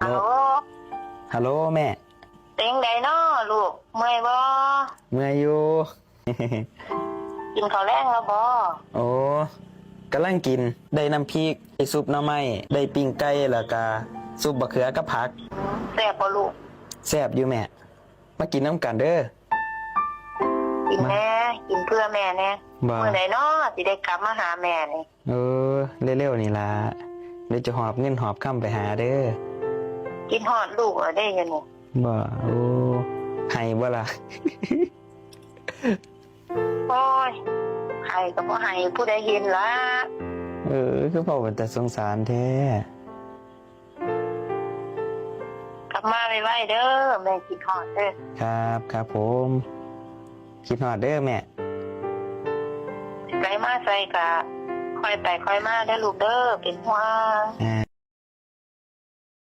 ฮัลโหลฮัลโหลแม่ เป็นไงน้อลูกเมื่อยบ่ เมื่อยอยู่ กินข้าวแรงแล้วบ่ โอ้กำลังกินได้น้ำพริกได้ซุปหน่อไม้ได้ปิ้งไก่แล้วก็ซุปบะเขือกับผัก แซ่บบ่ลูก แซ่บอยู่แม่มากินน้ำกันเด้อ กินแน่กินเพื่อแม่แน่ บ่ เมื่อไหร่น้อสิได้กลับมาหาแม่นี่ เออเร็วๆนี่ล่ะเดี๋ยวจะหอบเงินหอบค่ำไปหาเด้อ กินฮอดลูกเอาได้ยังนี่ บ่โอ้ให้บ่ล่ะ โอ้ยให้ก็บ่ให้ผู้ใดเห็นล่ะ เออคือพ่อเป็นแต่สงสารแท้ กลับมาไวๆเด้อแม่กินฮอดเด้อ ครับครับผมคิดฮอดเด้อแม่ ไกลมาใส่กะค่อยไปค่อยมาเด้อลูกเด้อเป็นห่วง อ่า